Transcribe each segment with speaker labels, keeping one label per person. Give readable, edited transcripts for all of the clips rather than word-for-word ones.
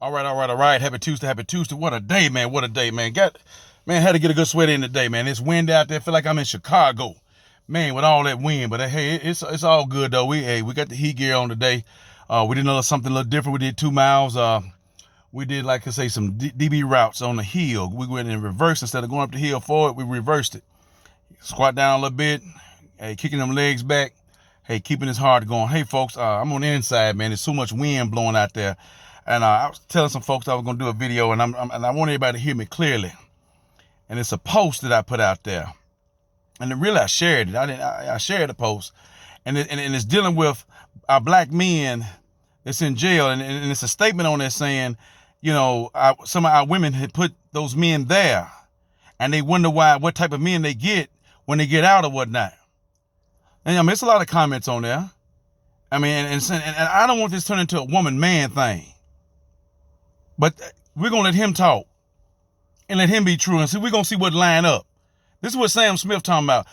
Speaker 1: All right. Happy Tuesday, happy Tuesday. What a day, man. What a day, man. Had to get a good sweat in today, man. It's wind out there. Feel like I'm in Chicago, man, with all that wind. But hey, it's all good though. We got the heat gear on today. We did something a little different. We did 2 miles. We did, like I say, some DB routes on the hill. We went in reverse instead of going up the hill forward. We reversed it. Squat down a little bit. Hey, kicking them legs back. Hey, keeping this heart going. Hey, folks, I'm on the inside, man. There's so much wind blowing out there. And I was telling some folks I was going to do a video, and I want everybody to hear me clearly. And it's a post that I put out there. And really, I shared it. I shared the post. And it's dealing with our black men that's in jail. And it's a statement on there saying, some of our women had put those men there. And they wonder what type of men they get when they get out or whatnot. And it's a lot of comments on there. And I don't want this to turn into a woman-man thing. But we're going to let him talk and let him be true. And we're going to see what line up. This is what Sam Smith talking about.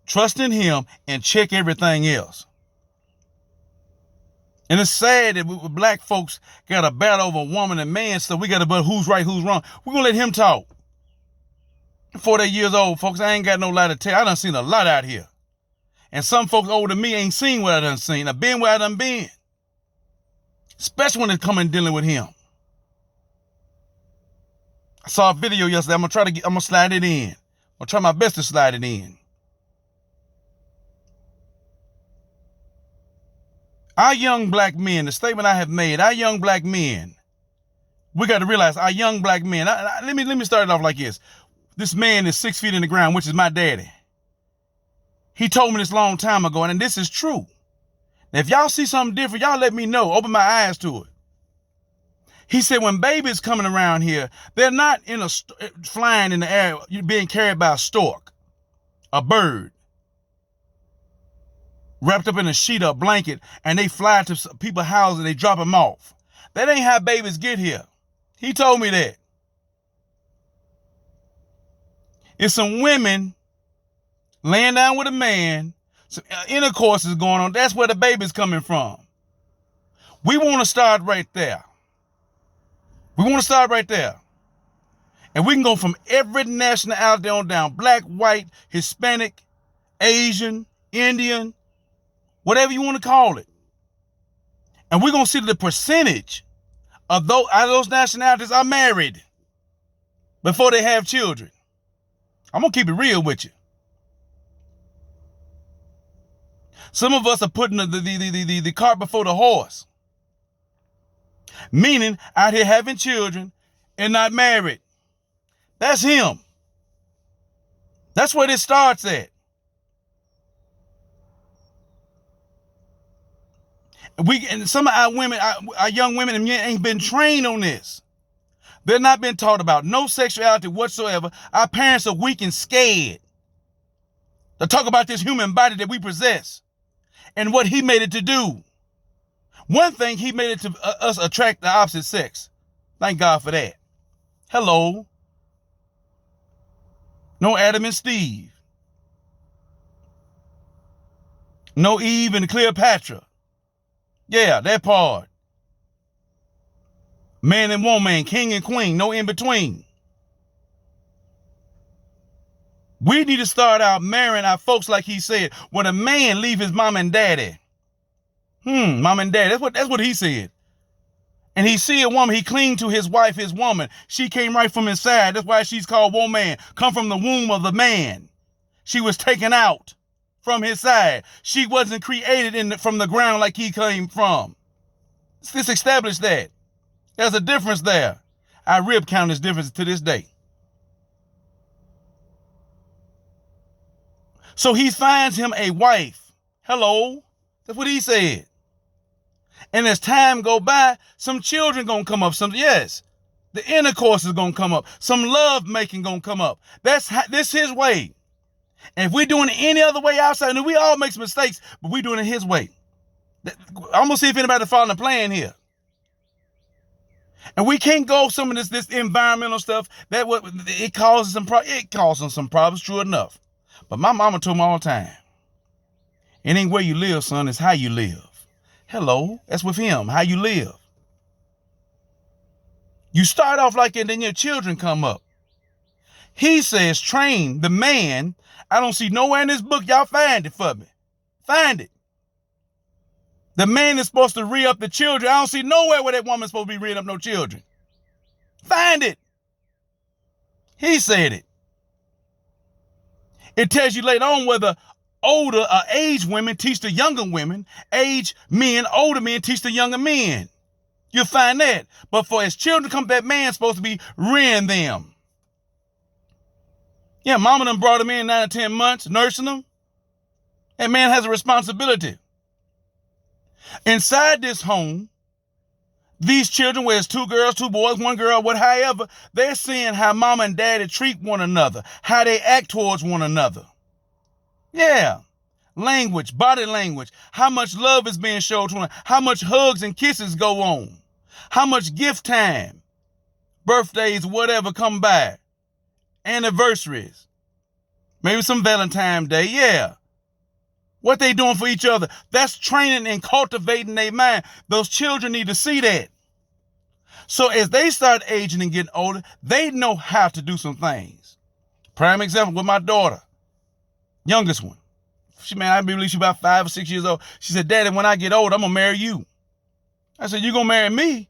Speaker 1: Trust in him and check everything else. And it's sad that black folks got a battle over woman and man stuff. We got to but who's right, who's wrong. We're going to let him talk. 48 years old, folks, I ain't got no lie to tell. I done seen a lot out here. And some folks older than me ain't seen what I done seen. I've been where I done been. Especially when it's coming dealing with him. I saw a video yesterday. I'm gonna slide it in. I'm gonna try my best to slide it in. Our young black men, the statement I have made, our young black men, we got to realize our young black men. Let me start it off like this. This man is 6 feet in the ground, which is my daddy. He told me this long time ago, and this is true. Now, if y'all see something different, y'all let me know. Open my eyes to it. He said when babies coming around here, they're not flying in the air, being carried by a stork, a bird, wrapped up in a sheet or a blanket, and they fly to people's houses and they drop them off. That ain't how babies get here. He told me that. It's some women laying down with a man, some intercourse is going on. That's where the baby's coming from. We want to start right there. We want to start right there. And we can go from every nationality on down. Black, white, Hispanic, Asian, Indian, whatever you want to call it. And we're going to see the percentage of those nationalities are married before they have children. I'm going to keep it real with you. Some of us are putting the cart before the horse. Meaning out here having children and not married. That's him. That's where this starts at. And some of our women, our young women and men ain't been trained on this. They're not been taught about no sexuality whatsoever. Our parents are weak and scared to talk about this human body that we possess and what he made it to do. One thing, he made it to us attract the opposite sex. Thank God for that. Hello. No Adam and Steve. No Eve and Cleopatra. Yeah, that part. Man and woman, king and queen, no in between. We need to start out marrying our folks like he said. When a man leave his mom and daddy. Mom and dad, that's what he said. And he see a woman, he cling to his wife, his woman. She came right from inside. That's why she's called woman. Come from the womb of the man. She was taken out from his side. She wasn't created from the ground like he came from. Let's establish that. There's a difference there. Our rib count is different to this day. So he finds him a wife. Hello. That's what he said. And as time go by, some children gonna come up. The intercourse is gonna come up. Some love making gonna come up. This his way. And if we're doing it any other way outside, and we all make mistakes, but we're doing it his way. I'm gonna see if anybody following the plan here. And we can't go some of this environmental stuff. It causes some problems, true enough. But my mama told me all the time, it ain't where you live, son, it's how you live. Hello, that's with him, how you live. You start off like it, and then your children come up. He says, train the man. I don't see nowhere in this book. Y'all find it for me. Find it. The man is supposed to rear up the children. I don't see nowhere where that woman's supposed to be rearing up no children. Find it. He said it. It tells you later on whether older or aged women teach the younger women, aged men, older men teach the younger men. You'll find that. But for his children to come, that man's supposed to be rearing them. Yeah, mama done brought him in 9 or 10 months, nursing them. That man has a responsibility. Inside this home, these children, where it's 2 girls, 2 boys, 1 girl, however, they're seeing how mama and daddy treat one another, how they act towards one another. Yeah. Language, body language, how much love is being shown to one, how much hugs and kisses go on, how much gift time, birthdays, whatever come by, anniversaries, maybe some Valentine's Day, yeah. What they doing for each other, that's training and cultivating their mind. Those children need to see that. So as they start aging and getting older, they know how to do some things. Prime example with my daughter, youngest one. I believe she's about 5 or 6 years old. She said, Daddy, when I get old, I'm going to marry you. I said, you going to marry me?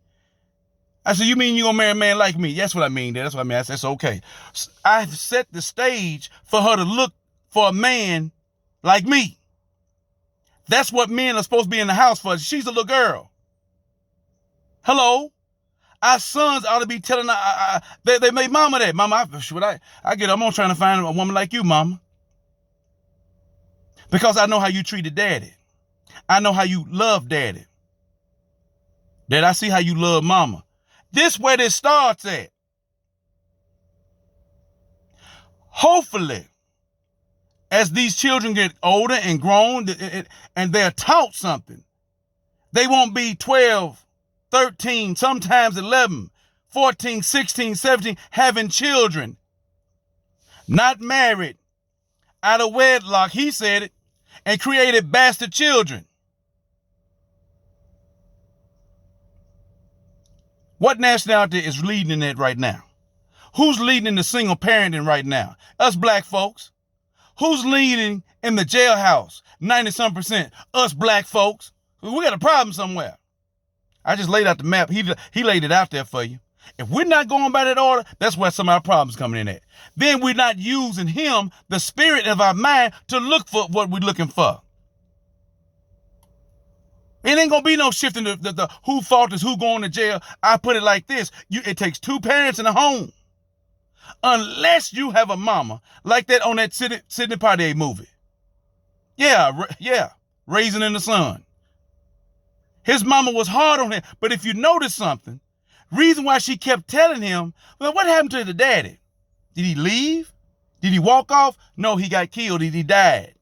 Speaker 1: I said, you mean you going to marry a man like me? That's what I mean, Dad. That's what I mean. I said, that's okay. I've set the stage for her to look for a man like me. That's what men are supposed to be in the house for. She's a little girl. Hello? Our sons ought to be telling her, they made mama that. Mama, I'm trying to find a woman like you, mama. Because I know how you treated daddy. I know how you love daddy. Dad, I see how you love mama. This where this starts at. Hopefully, as these children get older and grown and they're taught something, they won't be 12, 13, sometimes 11, 14, 16, 17, having children, not married, out of wedlock, he said it, and created bastard children. What nationality is leading in that right now? Who's leading in the single parenting right now? Us black folks. Who's leading in the jailhouse? 90-some%. Us black folks. We got a problem somewhere. I just laid out the map. He laid it out there for you. If we're not going by that order, that's where some of our problems coming in at. Then we're not using him, the spirit of our mind, to look for what we're looking for. It ain't going to be no shifting the who fault is who going to jail. I put it like this. It takes 2 parents in a home. Unless you have a mama like that on that Sidney Poitier movie. Yeah. Raising in the Sun. His mama was hard on him. But if you notice something, reason why she kept telling him, well, what happened to the daddy? Did he leave? Did he walk off? No, he got killed. He died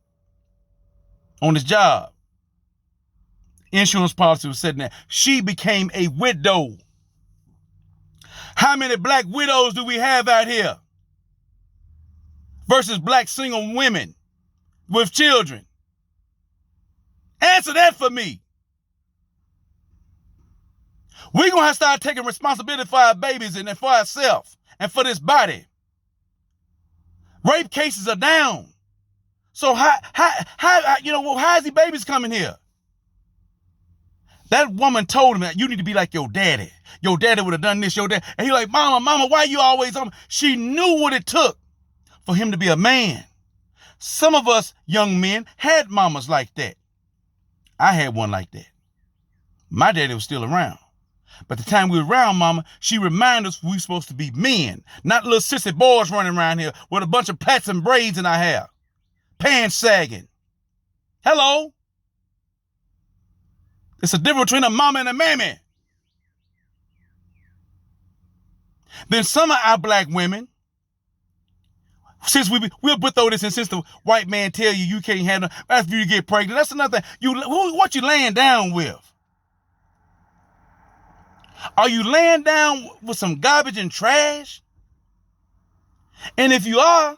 Speaker 1: on his job. Insurance policy was sitting there. She became a widow. How many black widows do we have out here versus black single women with children? Answer that for me. We're going to have to start taking responsibility for our babies and for ourselves and for this body. Rape cases are down. So how is the babies coming here? That woman told him that you need to be like your daddy. Your daddy would have done this, your dad. And he like, mama, why you always on? She knew what it took for him to be a man. Some of us young men had mamas like that. I had one like that. My daddy was still around. But the time we were around mama, she reminded us we were supposed to be men, not little sissy boys running around here with a bunch of plaits and braids in our hair, pants sagging. Hello? It's a difference between a mama and a mammy. Then some of our black women, since we'll throw this in, since the white man tell you can't have no, after you get pregnant, that's another thing. What you laying down with? Are you laying down with some garbage and trash? And if you are,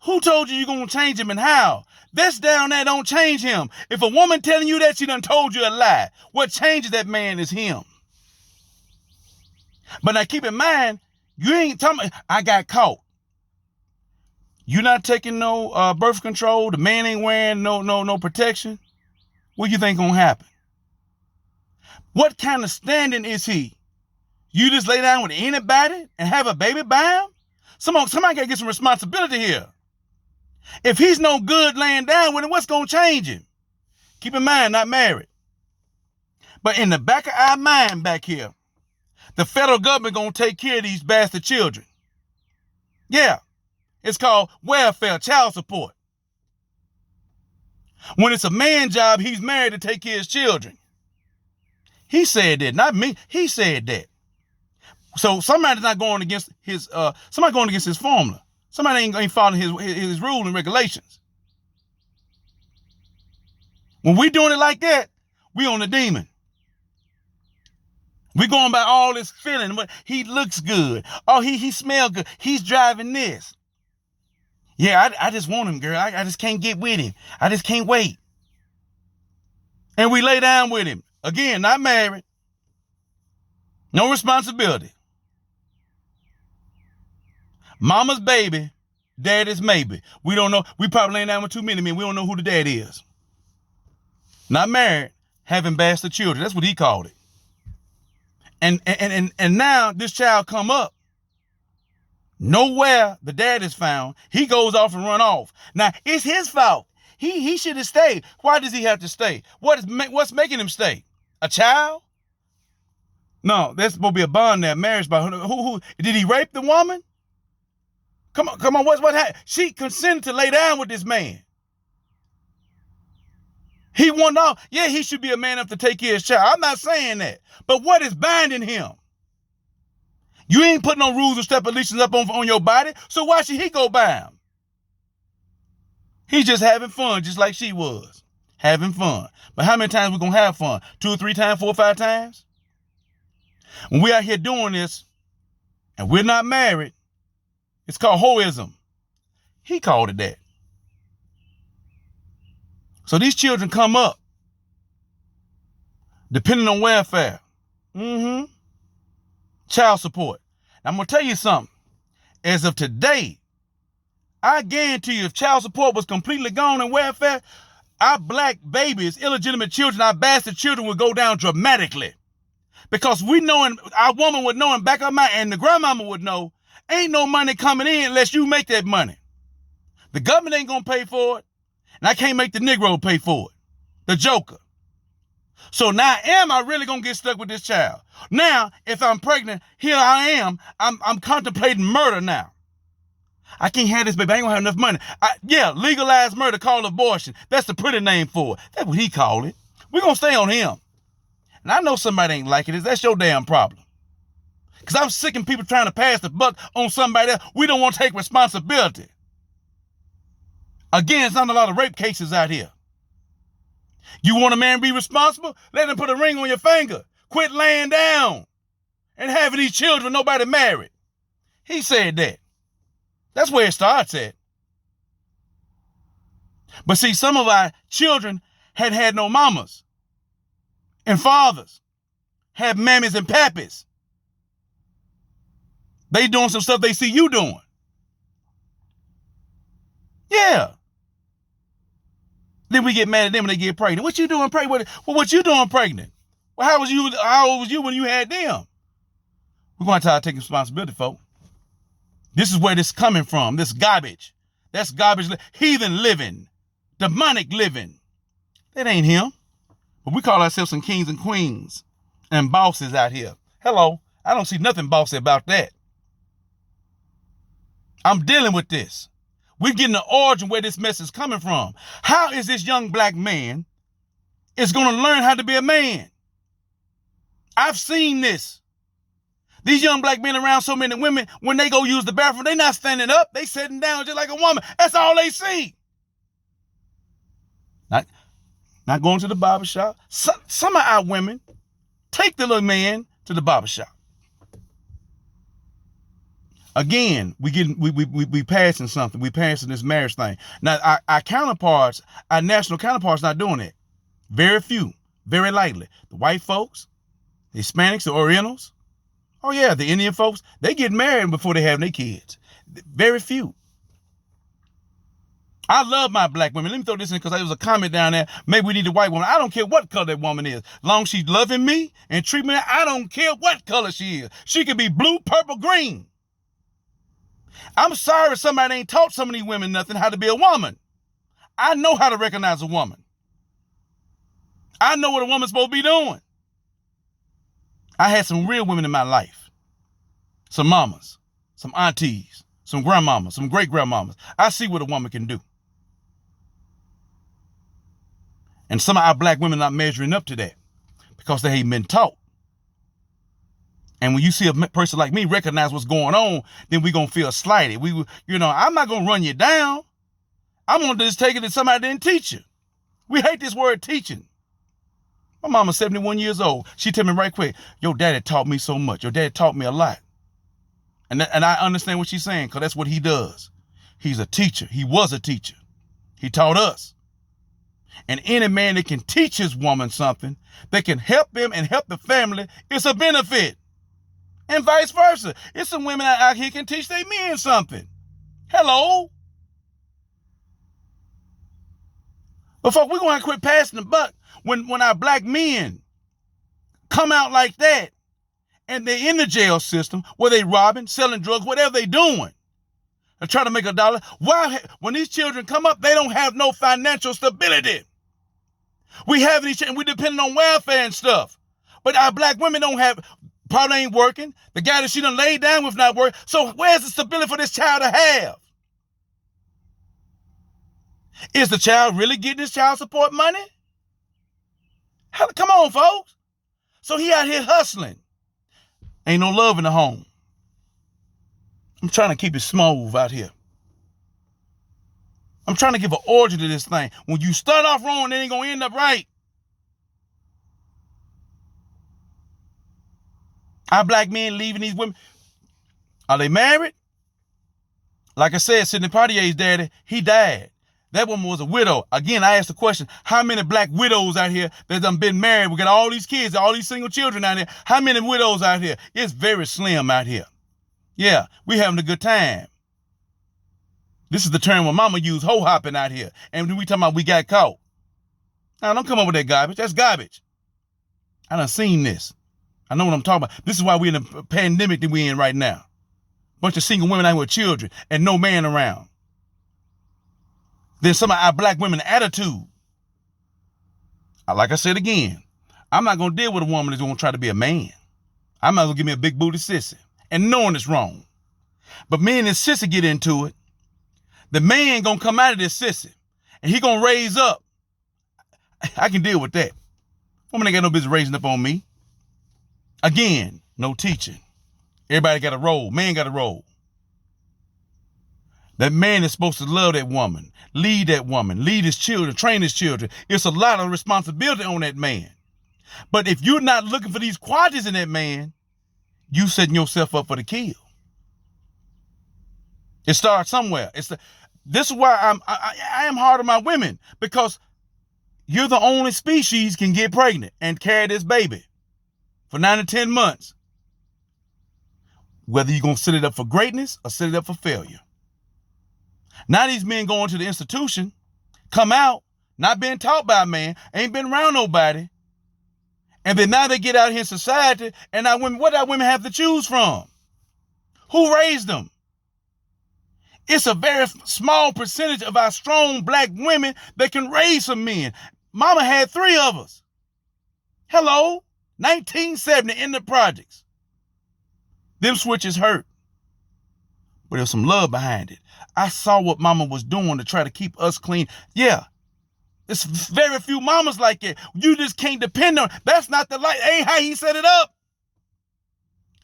Speaker 1: who told you you're going to change him and how? This down there don't change him. If a woman telling you that, she done told you a lie. What changes that man is him. But now keep in mind, you ain't talking, I got caught. You not taking no birth control. The man ain't wearing no protection. What do you think gonna happen? What kind of standing is he? You just lay down with anybody and have a baby by him? Somebody gotta get some responsibility here. If he's no good laying down with him, what's gonna change him? Keep in mind, not married. But in the back of our mind back here, the federal government gonna take care of these bastard children. Yeah, it's called welfare, child support. When it's a man's job, he's married to take care of his children. He said that, not me. He said that. So somebody's not going against his, somebody going against his formula. Somebody ain't following his rule and regulations. When we doing it like that, we on the demon. We going by all this feeling. He looks good. Oh, he smells good. He's driving this. Yeah, I just want him, girl. I just can't get with him. I just can't wait. And we lay down with him. Again, not married. No responsibility. Mama's baby, daddy's maybe. We don't know. We probably laying down with too many men. We don't know who the dad is. Not married, having bastard children. That's what he called it. And now this child come up. Nowhere the dad is found. He goes off and run off. Now, it's his fault. He should have stayed. Why does he have to stay? What's making him stay? A child? No, there's supposed to be a bond there, marriage by who did he rape the woman? Come on, what happened? She consented to lay down with this man. He wanted off. Yeah, he should be a man enough to take care of his child. I'm not saying that. But what is binding him? You ain't putting no rules or stipulations up on your body, so why should he go by him? He's just having fun, just like she was. Having fun. But how many times we gonna have fun? 2 or 3 times, 4 or 5 times? When we out here doing this, and we're not married, it's called hoism. He called it that. So these children come up, depending on welfare. Child support. Now, I'm going to tell you something. As of today, I guarantee you if child support was completely gone in welfare, our black babies, illegitimate children, our bastard children would go down dramatically. Because we knowing, our woman would know in back of my, and the grandmama would know, ain't no money coming in unless you make that money. The government ain't going to pay for it. And I can't make the Negro pay for it. The joker. So now am I really going to get stuck with this child? Now, if I'm pregnant, here I am. I'm contemplating murder now. I can't have this baby. I ain't going to have enough money. Legalized murder, called abortion. That's the pretty name for it. That's what he called it. We're going to stay on him. And I know somebody ain't liking it. That's your damn problem. Because I'm sick of people trying to pass the buck on somebody else. We don't want to take responsibility. Again, it's not a lot of rape cases out here. You want a man to be responsible? Let him put a ring on your finger. Quit laying down and having these children nobody married. He said that. That's where it starts at. But see, some of our children had no mamas and fathers, had mammies and pappies. They doing some stuff they see you doing. Yeah. Then we get mad at them when they get pregnant. What you doing pregnant? Well, what you doing pregnant? Well, how old was you when you had them? We're going to try to take responsibility, folks. This is where this is coming from, this garbage. That's garbage, heathen living, demonic living. That ain't him. But we call ourselves some kings and queens and bosses out here. Hello, I don't see nothing bossy about that. I'm dealing with this. We're getting the origin where this mess is coming from. How is this young black man is going to learn how to be a man? I've seen this. These young black men around so many women, when they go use the bathroom, they not standing up. They sitting down just like a woman. That's all they see. Not going to the barbershop. Some of our women take the little man to the barbershop. Again, we passing something. We passing this marriage thing. Now, our counterparts, our national counterparts not doing it. Very few, very lightly. The white folks, the Hispanics, the Orientals, Oh yeah, the Indian folks, they get married before they have their kids. Very few. I love my black women. Let me throw this in because there was a comment down there. Maybe we need a white woman. I don't care what color that woman is. As long as she's loving me and treating me, I don't care what color she is. She could be blue, purple, green. I'm sorry if somebody ain't taught some of these women nothing how to be a woman. I know how to recognize a woman. I know what a woman's supposed to be doing. I had some real women in my life. Some mamas, some aunties, some grandmamas, some great-grandmamas. I see what a woman can do. And some of our black women not measuring up to that because they ain't been taught. And when you see a person like me recognize what's going on, then we going to feel slighted. I'm not going to run you down. I'm going to just take it that somebody didn't teach you. We hate this word teaching. My mama's 71 years old. She tell me right quick, your daddy taught me so much. Your daddy taught me a lot. And I understand what she's saying because that's what he does. He's a teacher. He was a teacher. He taught us. And any man that can teach his woman something that can help him and help the family, it's a benefit. And vice versa. It's some women out here can teach their men something. Hello? But folks, we're going to quit passing the buck when our black men come out like that and they're in the jail system where they robbing, selling drugs, whatever they doing. They're trying to make a dollar. Why, when these children come up, they don't have no financial stability. We have these, and we depending on welfare and stuff. But our black women don't have, probably ain't working. The guy that she done laid down with not working. So where's the stability for this child to have? Is the child really getting his child support money? Come on, folks. So he out here hustling. Ain't no love in the home. I'm trying to keep it smooth out here. I'm trying to give an origin to this thing. When you start off wrong, it ain't going to end up right. Our black men leaving these women. Are they married? Like I said, Sidney Poitier's daddy, he died. That woman was a widow. Again, I asked the question, how many black widows out here that done been married? We got all these kids, all these single children out here. How many widows out here? It's very slim out here. Yeah, we having a good time. This is the term when mama used hoe hopping out here. And we talking about we got caught. Now, don't come up with that garbage. That's garbage. I done seen this. I know what I'm talking about. This is why we're in the pandemic that we're in right now. Bunch of single women out here with children and no man around. Then some of our black women attitude. Like I said again, I'm not going to deal with a woman that's going to try to be a man. I'm not going to give me a big booty sissy. And knowing it's wrong. But me and this sissy get into it. The man going to come out of this sissy. And he going to raise up. I can deal with that. Woman ain't got no business raising up on me. Again, no teaching. Everybody got a role. Man got a role. That man is supposed to love that woman, lead his children, train his children. It's a lot of responsibility on that man. But if you're not looking for these qualities in that man, you setting yourself up for the kill. It starts somewhere. This is why I am hard on my women, because you're the only species can get pregnant and carry this baby for 9 to 10 months. Whether you're going to set it up for greatness or set it up for failure. Now these men going to the institution, come out, not being taught by a man, ain't been around nobody. And then now they get out here in society, and now women, what do our women have to choose from? Who raised them? It's a very small percentage of our strong black women that can raise some men. Mama had 3 of us. Hello, 1970 in the projects. Them switches hurt. But there's some love behind it. I saw what mama was doing to try to keep us clean. Yeah, it's very few mamas like that. You just can't depend on. That's not the light. Ain't how he set it up.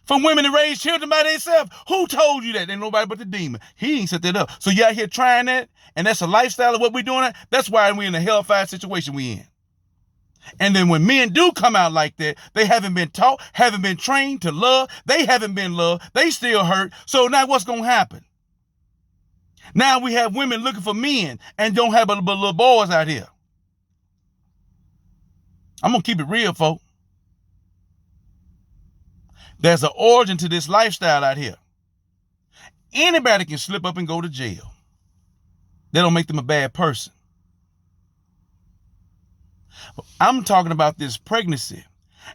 Speaker 1: For women to raise children by themselves. Who told you that? Ain't nobody but the demon. He ain't set that up. So you out here trying that, and that's a lifestyle of what we're doing. That's why we're in the hellfire situation we in. And then when men do come out like that, they haven't been taught, haven't been trained to love. They haven't been loved. They still hurt. So now what's going to happen? Now we have women looking for men and don't have but little boys out here. I'm going to keep it real, folks. There's an origin to this lifestyle out here. Anybody can slip up and go to jail. They don't make them a bad person. I'm talking about this pregnancy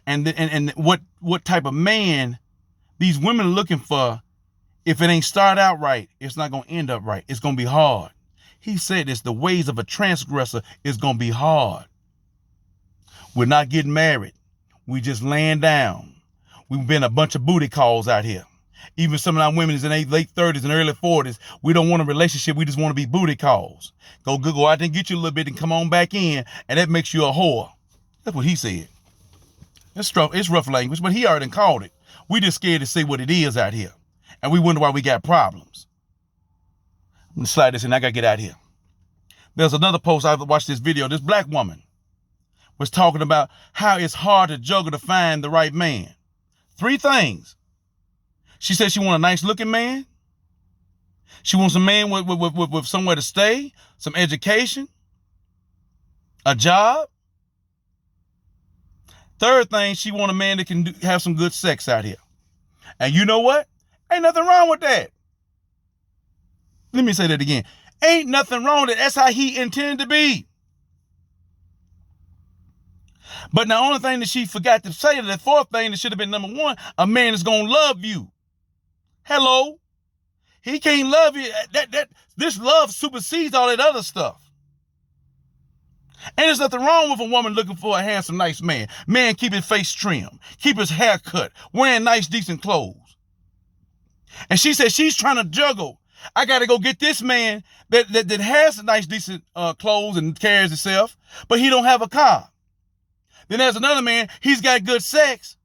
Speaker 1: and what type of man these women are looking for. If it ain't start out right, it's not going to end up right. It's going to be hard. He said this, the ways of a transgressor is going to be hard. We're not getting married. We just laying down. We've been a bunch of booty calls out here. Even some of our women is in their late 30s and early 40s. We don't want a relationship. We just want to be booty calls. Go out there and get you a little bit and come on back in, and that makes you a whore. That's what he said. It's rough language, but he already called it. We just scared to say what it is out here. And we wonder why we got problems. I'm going to slide this in. I got to get out of here. There's another post. I watched this video. This black woman was talking about how it's hard to juggle to find the right man. 3 things. She said she wants a nice looking man. She wants a man with somewhere to stay, some education, a job. 3rd thing, she wants a man that can have some good sex out here. And you know what? Ain't nothing wrong with that. Let me say that again. Ain't nothing wrong with it. That's how he intended to be. But the only thing that she forgot to say, the 4th thing that should have been number 1, a man is going to love you. Hello? He can't love you. This love supersedes all that other stuff. And there's nothing wrong with a woman looking for a handsome, nice man. Man, keep his face trimmed, keep his hair cut, wearing nice, decent clothes. And she said she's trying to juggle. I got to go get this man that has nice, decent clothes and carries himself, but he don't have a car. Then there's another man, he's got good sex,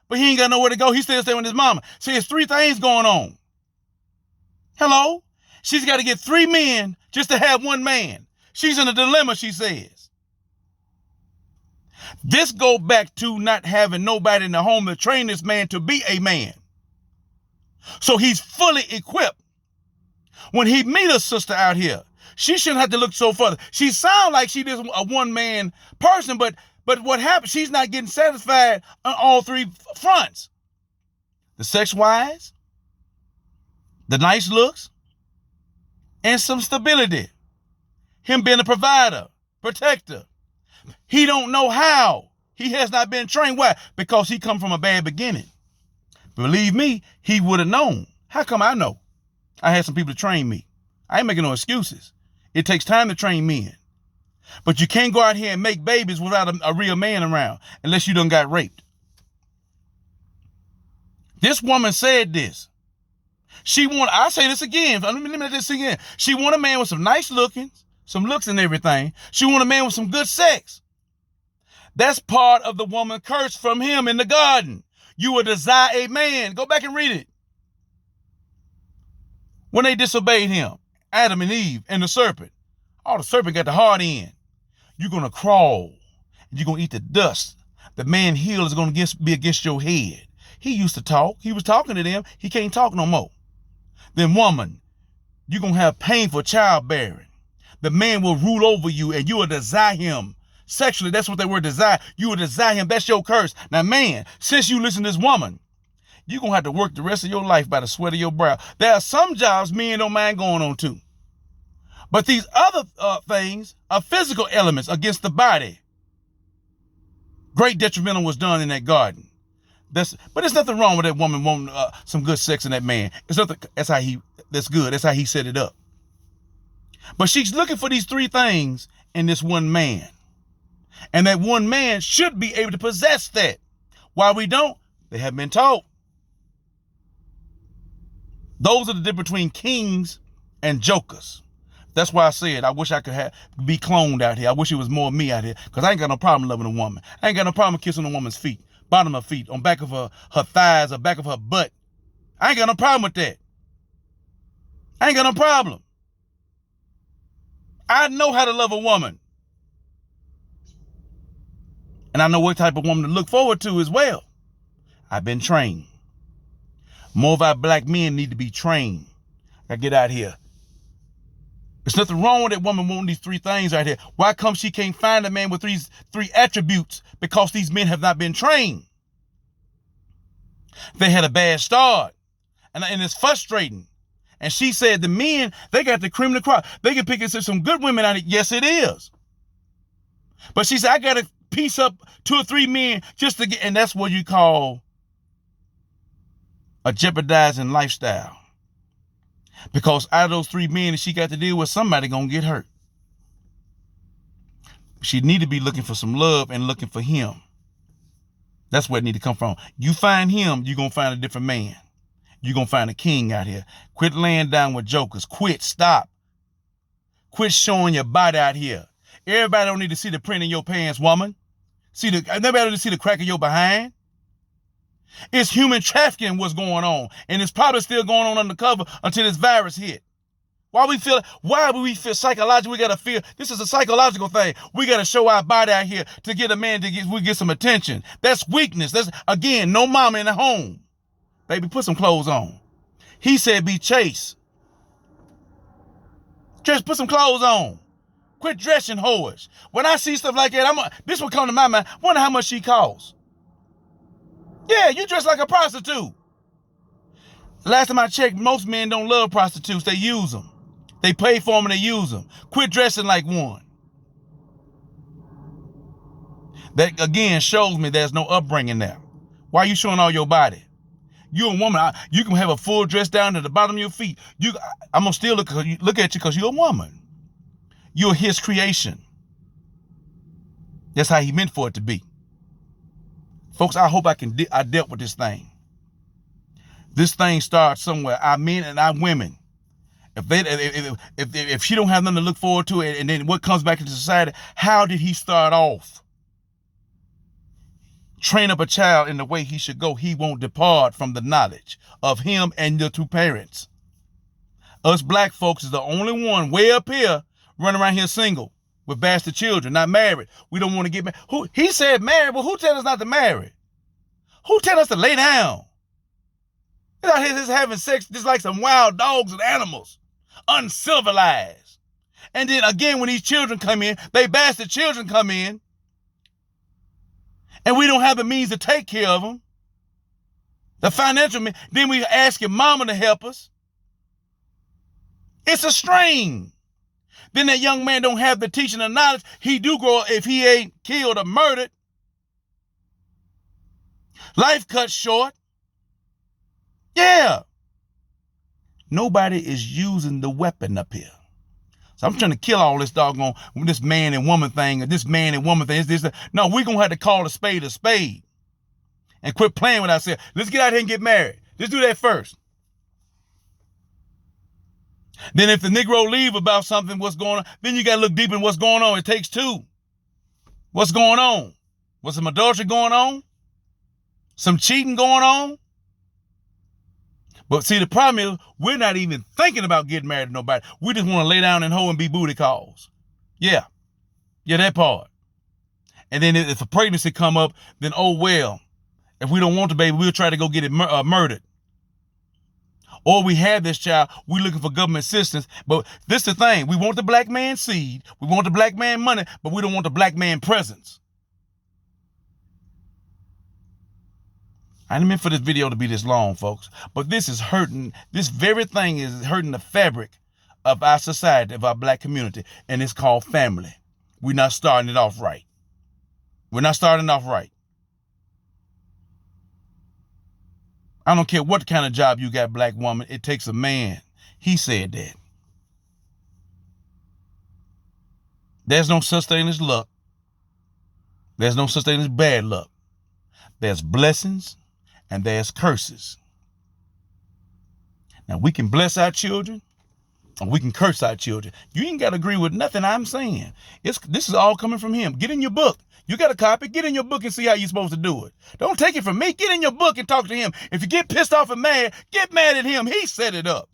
Speaker 1: but he ain't got nowhere to go. He still staying with his mama. See, there's 3 things going on. Hello? She's got to get 3 men just to have 1 man. She's in a dilemma, she says. This go back to not having nobody in the home to train this man to be a man. So he's fully equipped. When he meet a sister out here, she shouldn't have to look so further. She sounds like she is a 1-man person, but what happens, she's not getting satisfied on all 3 fronts. The sex-wise, the nice looks, and some stability. Him being a provider, protector. He don't know how. He has not been trained. Why? Because he come from a bad beginning. Believe me, he would have known. How come I know? I had some people to train me. I ain't making no excuses. It takes time to train men. But you can't go out here and make babies without a real man around unless you done got raped. This woman said this. I say this again. Let me let this again. She want a man with some nice looking, some looks and everything. She want a man with some good sex. That's part of the woman curse from him in the garden. You will desire a man. Go back and read it. When they disobeyed him, Adam and Eve and the serpent. Oh, the serpent got the hard end. You're going to crawl. You're going to eat the dust. The man heel is going to be against your head. He used to talk. He was talking to them. He can't talk no more. Then woman, you're going to have painful childbearing. The man will rule over you and you will desire him. Sexually, that's what they were, desire. You will desire him. That's your curse. Now, man, since you listen to this woman, you're going to have to work the rest of your life by the sweat of your brow. There are some jobs men don't mind going on to. But these other things are physical elements against the body. Great detrimental was done in that garden. But there's nothing wrong with that woman wanting some good sex in that man. It's nothing. That's good. That's how he set it up. But she's looking for these 3 things in this 1 man. And that 1 man should be able to possess that. Why we don't? They haven't been taught. Those are the difference between kings and jokers. That's why I said I wish I could be cloned out here. I wish it was more me out here, because I ain't got no problem loving a woman. I ain't got no problem kissing a woman's feet, bottom of her feet, on back of her thighs, or back of her butt. I ain't got no problem with that. I ain't got no problem. I know how to love a woman. And I know what type of woman to look forward to as well. I've been trained. More of our black men need to be trained. I get out here. There's nothing wrong with that woman wanting these 3 things right here. Why come she can't find a man with these 3 attributes? Because these men have not been trained. They had a bad start, and it's frustrating. And she said the men, they got the cream of the crop. They can pick some good women out of it. Yes, it is. But she said, I got to piece up 2 or 3 men just to get, and that's what you call a jeopardizing lifestyle. Because out of those 3 men that she got to deal with, somebody gonna get hurt. She need to be looking for some love and looking for him. That's where it need to come from. You find him, you're gonna find a different man. You're gonna find a king out here. Quit laying down with jokers. Quit, stop. Quit showing your body out here. Everybody don't need to see the print in your pants, woman. Nobody need to see the crack of your behind. It's human trafficking what's going on. And it's probably still going on undercover until this virus hit. Why would we feel psychological? We got to feel, this is a psychological thing. We got to show our body out here to get a man we get some attention. That's weakness. That's, again, no mama in the home. Baby, put some clothes on. He said be chaste. Just put some clothes on. Quit dressing whorish. When I see stuff like that, this will come to my mind. Wonder how much she costs. Yeah, you dress like a prostitute. Last time I checked, most men don't love prostitutes. They use them. They pay for them and they use them. Quit dressing like one. That, again, shows me there's no upbringing there. Why are you showing all your body? You're a woman. You can have a full dress down to the bottom of your feet. I'm going to still look at you because you're a woman. You're his creation. That's how he meant for it to be. Folks, I hope I dealt with this thing. This thing starts somewhere. Our men and our women. If she don't have nothing to look forward to, and then what comes back into society, how did he start off? Train up a child in the way he should go. He won't depart from the knowledge of him and your 2 parents. Us black folks is the only one way up here running around here single with bastard children, not married. We don't want to get married. He said married, but who tell us not to marry? Who tell us to lay down? They're out here just having sex just like some wild dogs and animals, uncivilized. And then again, when these children come in, they bastard children come in, and we don't have the means to take care of them. The financial means. Then we ask your mama to help us. It's a strain. Then that young man don't have the teaching and knowledge. He do grow up if he ain't killed or murdered. Life cut short. Yeah. Nobody is using the weapon up here. So I'm trying to kill all this doggone, this man and woman thing, or this man and woman thing. No, we're going to have to call a spade and quit playing with ourselves. Let's get out here and get married. Let's do that first. Then if the Negro leave about something, what's going on, then you got to look deep in what's going on. It takes 2. What's going on? Was some adultery going on? Some cheating going on? But see, the problem is we're not even thinking about getting married to nobody. We just want to lay down and hoe and be booty calls. Yeah, that part. And then if a pregnancy come up, then oh well. If we don't want the baby, we'll try to go get it murdered. Or we have this child, we're looking for government assistance. But this is the thing. We want the black man seed. We want the black man money, but we don't want the black man presence. I didn't mean for this video to be this long, folks. But this is hurting. This very thing is hurting the fabric of our society, of our black community. And it's called family. We're not starting it off right. We're not starting off right. I don't care what kind of job you got, black woman. It takes a man. He said that. There's no such thing as luck. There's no such thing as bad luck. There's blessings and there's curses. Now, we can bless our children or we can curse our children. You ain't got to agree with nothing I'm saying. This is all coming from him. Get in your book. You got a copy. Get in your book and see how you're supposed to do it. Don't take it from me. Get in your book and talk to him. If you get pissed off and mad, get mad at him. He set it up.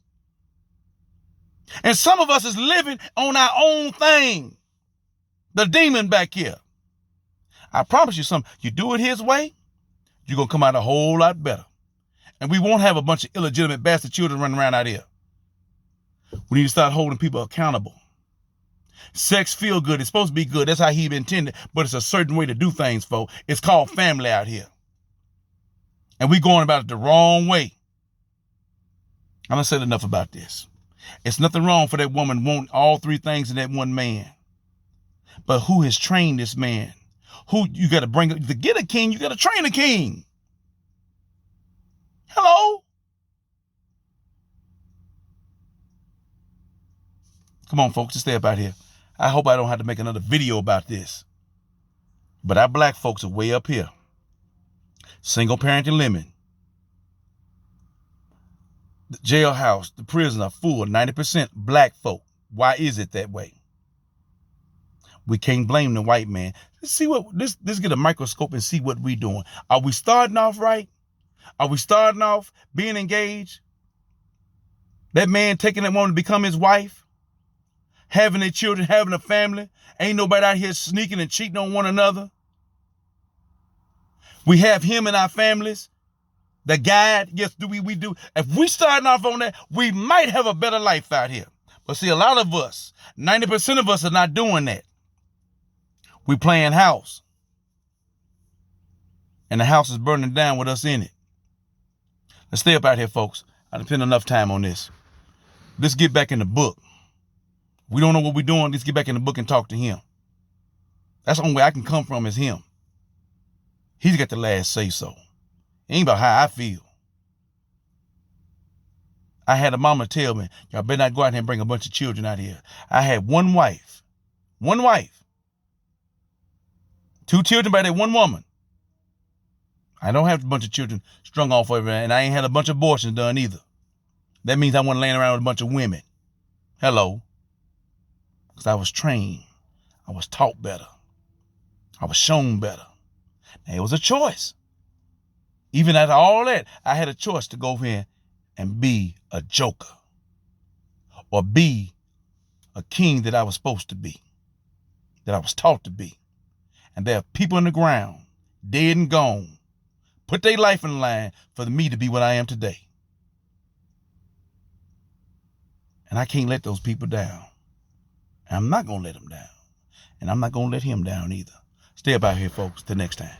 Speaker 1: And some of us is living on our own thing. The demon back here. I promise you something. You do it his way, you're going to come out a whole lot better. And we won't have a bunch of illegitimate bastard children running around out here. We need to start holding people accountable. Sex feel good. It's supposed to be good. That's how he intended. But it's a certain way to do things, folks. It's called family out here. And we going about it the wrong way. I done said enough about this. It's nothing wrong for that woman wanting all three things in that one man. But who has trained this man? Who you got to bring up to get a king? You got to train a king. Hello? Come on, folks, just stay up out here. I hope I don't have to make another video about this. But our black folks are way up here. Single parenting limit. The jailhouse, the prison are full, 90% black folk. Why is it that way? We can't blame the white man. Let's see what let's get a microscope and see what we doing. Are we starting off right? Are we starting off being engaged? That man taking that woman to become his wife, having their children, having a family. Ain't nobody out here sneaking and cheating on one another. We have him in our families. The guide, yes, we do. If we starting off on that, we might have a better life out here. But see, a lot of us, 90% of us are not doing that. We playing house. And the house is burning down with us in it. Let's stay up out here, folks. I've spent enough time on this. Let's get back in the book. We don't know what we're doing. Let's get back in the book and talk to him. That's the only way I can come from is him. He's got the last say so. It ain't about how I feel. I had a mama tell me, y'all better not go out here and bring a bunch of children out here. I had one wife. 2 children by that one woman. I don't have a bunch of children strung off over there, and I ain't had a bunch of abortions done either. That means I wasn't laying around with a bunch of women. Hello. Because I was trained. I was taught better. I was shown better. Now, it was a choice. Even after all that, I had a choice to go over here and be a joker or be a king that I was supposed to be, that I was taught to be. And there are people in the ground, dead and gone, put their life in the line for me to be what I am today. And I can't let those people down. And I'm not going to let them down. And I'm not going to let him down either. Stay up out here, folks. Till next time.